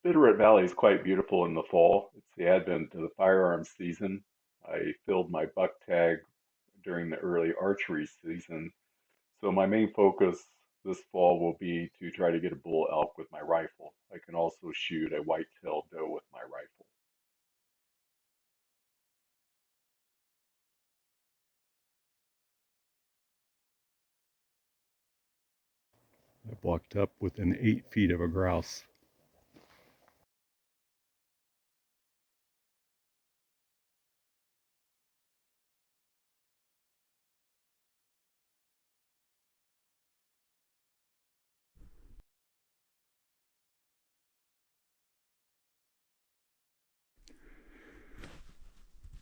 Bitterroot Valley is quite beautiful in the fall. It's the advent of the firearms season. I filled my buck tag during the early archery season, so my main focus this fall will be to try to get a bull elk with my rifle. I can also shoot a whitetail doe with my rifle. I walked up within 8 feet of a grouse.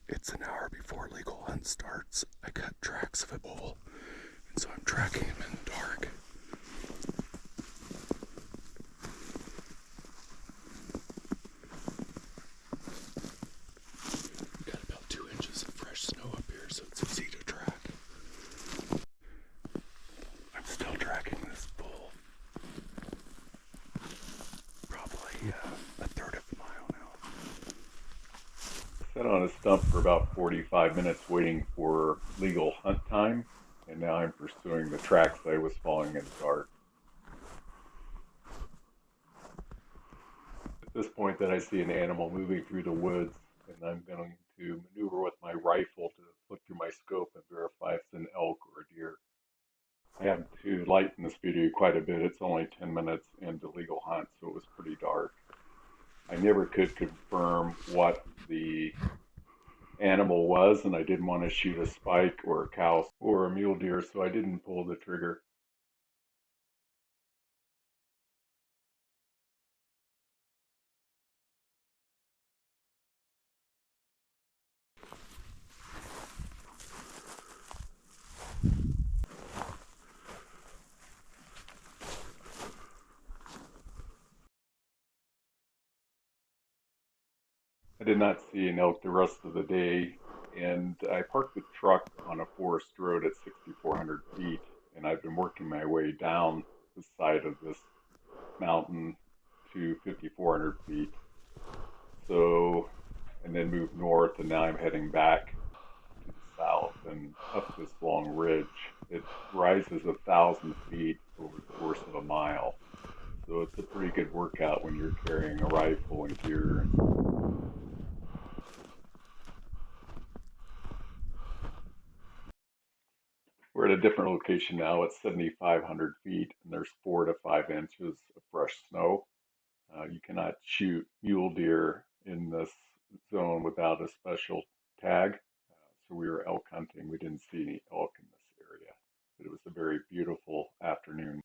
It's an hour before legal hunt starts. I cut tracks of a bull, and so I'm tracking him in the dark. We got about 2 inches of fresh snow up here, so it's easy to track. I'm still tracking this bull. Probably a third of a mile now. Sat on a stump for about 45 minutes waiting for legal hunt time, and now I'm pursuing the tracks I was following in the dark. At this point, that I see an animal moving through the woods, and I'm going to maneuver with my rifle to look through my scope and verify if it's an elk or a deer. I had to lighten this video quite a bit. It's only 10 minutes into legal hunt, so it was pretty dark. I never could confirm what the animal was, and I didn't want to shoot a spike or a cow or a mule deer, so I didn't pull the trigger. I did not see an elk the rest of the day, and I parked the truck on a forest road at 6,400 feet, and I've been working my way down the side of this mountain to 5,400 feet. So, and then moved north, and now I'm heading back to the south and up this long ridge. It rises 1,000 feet over the course of a mile. So it's a pretty good workout when you're carrying a rifle and gear. We're at a different location now. It's 7,500 feet, and there's 4 to 5 inches of fresh snow. You cannot shoot mule deer in this zone without a special tag. So we were elk hunting. We didn't see any elk in this area, but it was a very beautiful afternoon.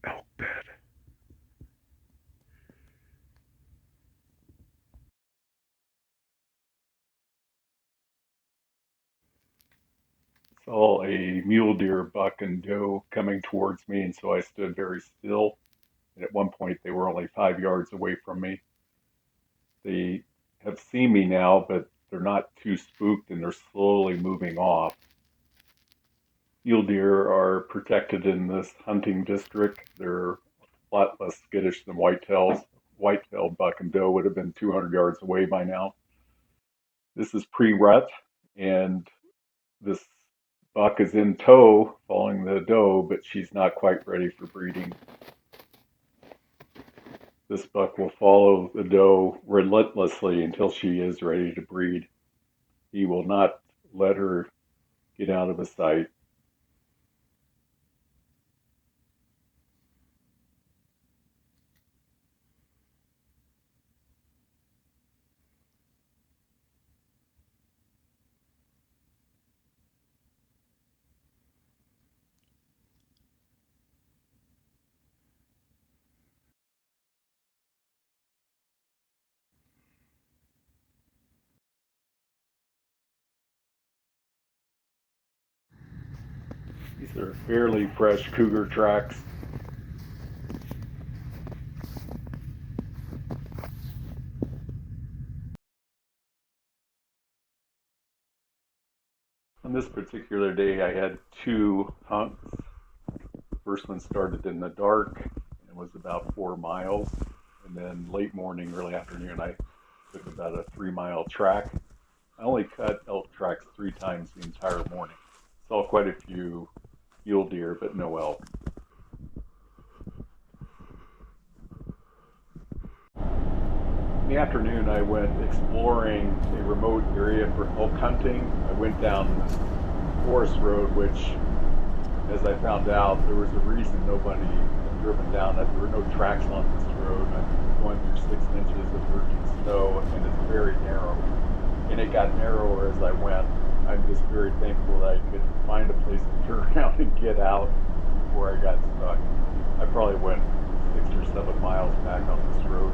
Elk bed. Saw a mule deer, buck, and doe coming towards me, and so I stood very still. And at one point, they were only 5 yards away from me. They have seen me now, but they're not too spooked, and they're slowly moving off. Mule deer are protected in this hunting district. They're a lot less skittish than whitetails. Whitetail buck and doe would have been 200 yards away by now. This is pre-rut, and this buck is in tow following the doe, but she's not quite ready for breeding. This buck will follow the doe relentlessly until she is ready to breed. He will not let her get out of his sight. These are fairly fresh cougar tracks. On this particular day, I had two hunts. The first one started in the dark and was about 4 miles. And then late morning, early afternoon, I took about a 3 mile track. I only cut elk tracks 3 times the entire morning. Saw quite a few mule deer, but no elk. In the afternoon, I went exploring a remote area for elk hunting. I went down this forest road, which, as I found out, there was a reason nobody had driven down it. There were no tracks on this road. I'm going through 6 inches of virgin snow, and it's very narrow. And it got narrower as I went. I'm just very thankful that I could find a place to turn around and get out before I got stuck. I probably went 6 or 7 miles back on this road.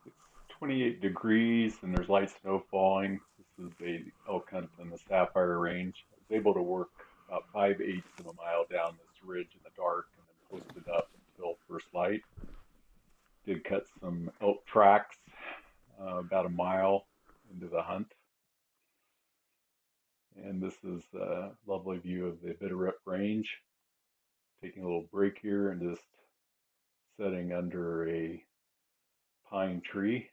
It's 28 degrees and there's light snow falling. This is a elk hunt in the Sapphire range. I was able to work about 5/8 of a mile down this ridge in the dark and then posted up until first light. Did cut some elk tracks about a mile into the hunt. And this is a lovely view of the Bitterroot Range. Taking a little break here and just sitting under a pine tree.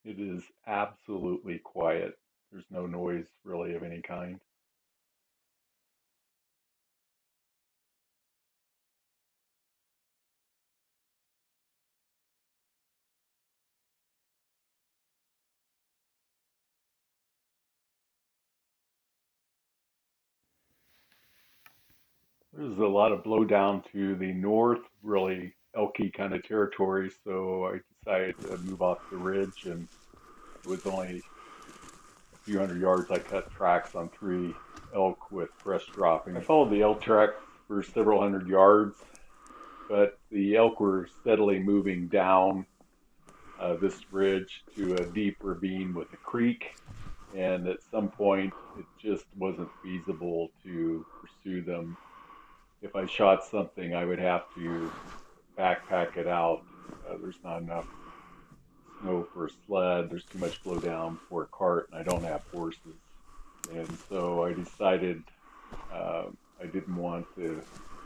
It is absolutely quiet. There's no noise really of any kind. There's a lot of blowdown to the north, really elky kind of territory, so I decided to move off the ridge, and it was only a few hundred yards. I cut tracks on 3 elk with fresh dropping. I followed the elk track for several hundred yards, but the elk were steadily moving down this ridge to a deep ravine with a creek, and at some point it just wasn't feasible to pursue them. If I shot something, I would have to backpack it out. There's not enough snow for a sled. There's too much blow down for a cart, and I don't have horses. And so I decided I didn't want to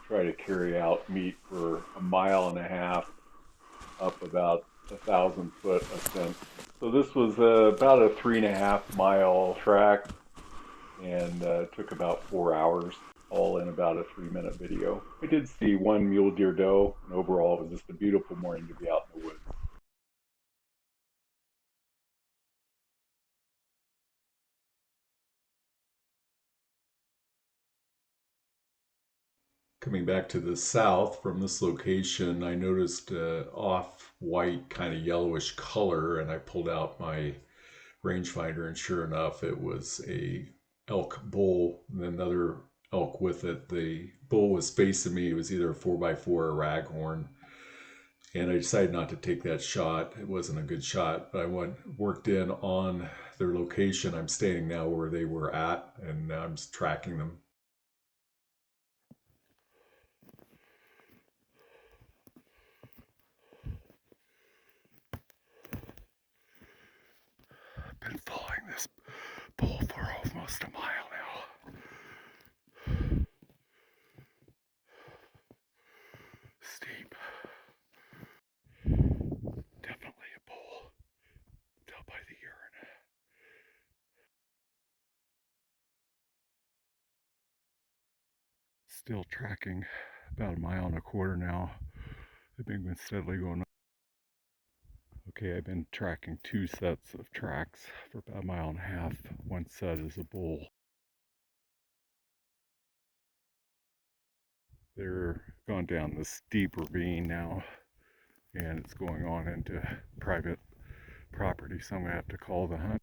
try to carry out meat for a mile and a half up about 1,000-foot ascent. So this was about a 3.5 mile track, and took about 4 hours, all in about a 3-minute video. I did see one mule deer doe, and overall it was just a beautiful morning to be out in the woods. Coming back to the south from this location, I noticed off-white, kind of yellowish color, and I pulled out my rangefinder, and sure enough, it was a elk bull and another elk with it. The bull was facing me. It was either a 4x4 or a raghorn, and I decided not to take that shot. It wasn't a good shot, but I worked in on their location. I'm standing now where they were at, and now I'm just tracking them. been following this bull for almost a mile now. Steep. Definitely a bull. Tell by the urine. Still tracking about 1.25 miles now. I've been steadily going up. Okay, I've been tracking 2 sets of tracks for about 1.5 miles. One set is a bull. They're going down this steep ravine now, and it's going on into private property, so I'm going to have to call the hunt.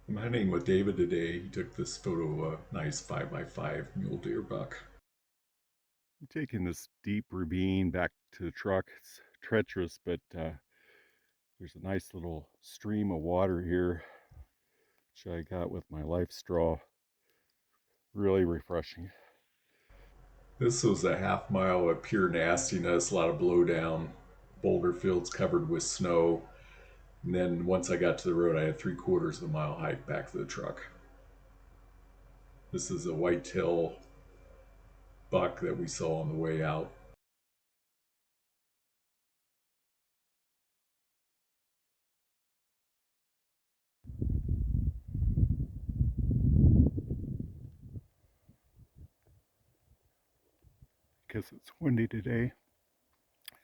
I'm hunting with David today. He took this photo of a nice 5x5 mule deer buck. I'm taking this deep ravine back to the truck. It's treacherous, but there's a nice little stream of water here, which I got with my life straw. Really refreshing. This was a 1/2 mile of pure nastiness, a lot of blowdown, boulder fields covered with snow. And then once I got to the road, I had 3/4 of a mile hike back to the truck. This is a whitetail buck that we saw on the way out. Because it's windy today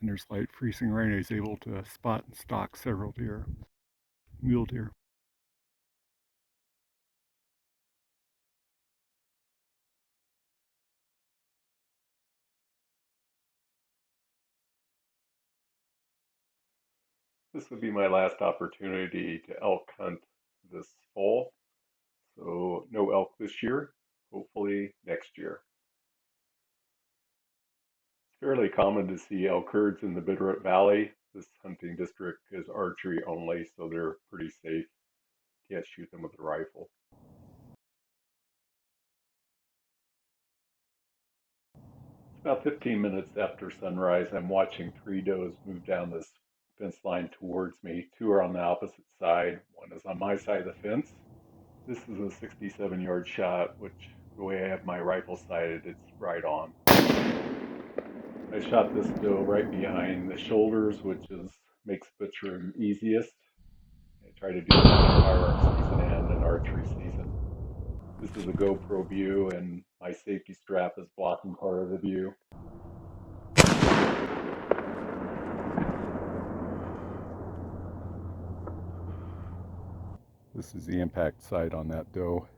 and there's light freezing rain, I was able to spot and stalk several deer, mule deer. This would be my last opportunity to elk hunt this fall. So no elk this year, hopefully next year. It's fairly common to see elk herds in the Bitterroot Valley. This hunting district is archery only, so they're pretty safe. Can't shoot them with a rifle. It's about 15 minutes after sunrise. I'm watching 3 does move down this fence line towards me. 2 are on the opposite side. 1 is on my side of the fence. This is a 67-yard shot, which the way I have my rifle sighted, it's right on. I shot this doe right behind the shoulders, which makes butchering easiest. I try to do that in firearm season and in archery season. This is a GoPro view, and my safety strap is blocking part of the view. This is the impact site on that doe.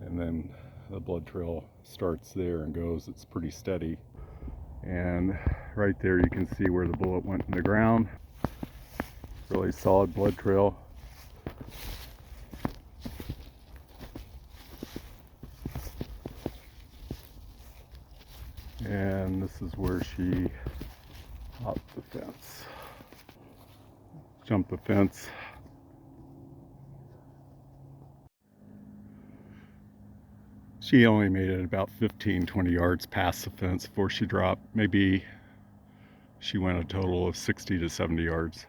And then the blood trail starts there and goes. It's pretty steady. And right there you can see where the bullet went in the ground. Really solid blood trail. And this is where she hopped the fence. Jumped the fence. She only made it about 15-20 yards past the fence before she dropped. Maybe she went a total of 60 to 70 yards.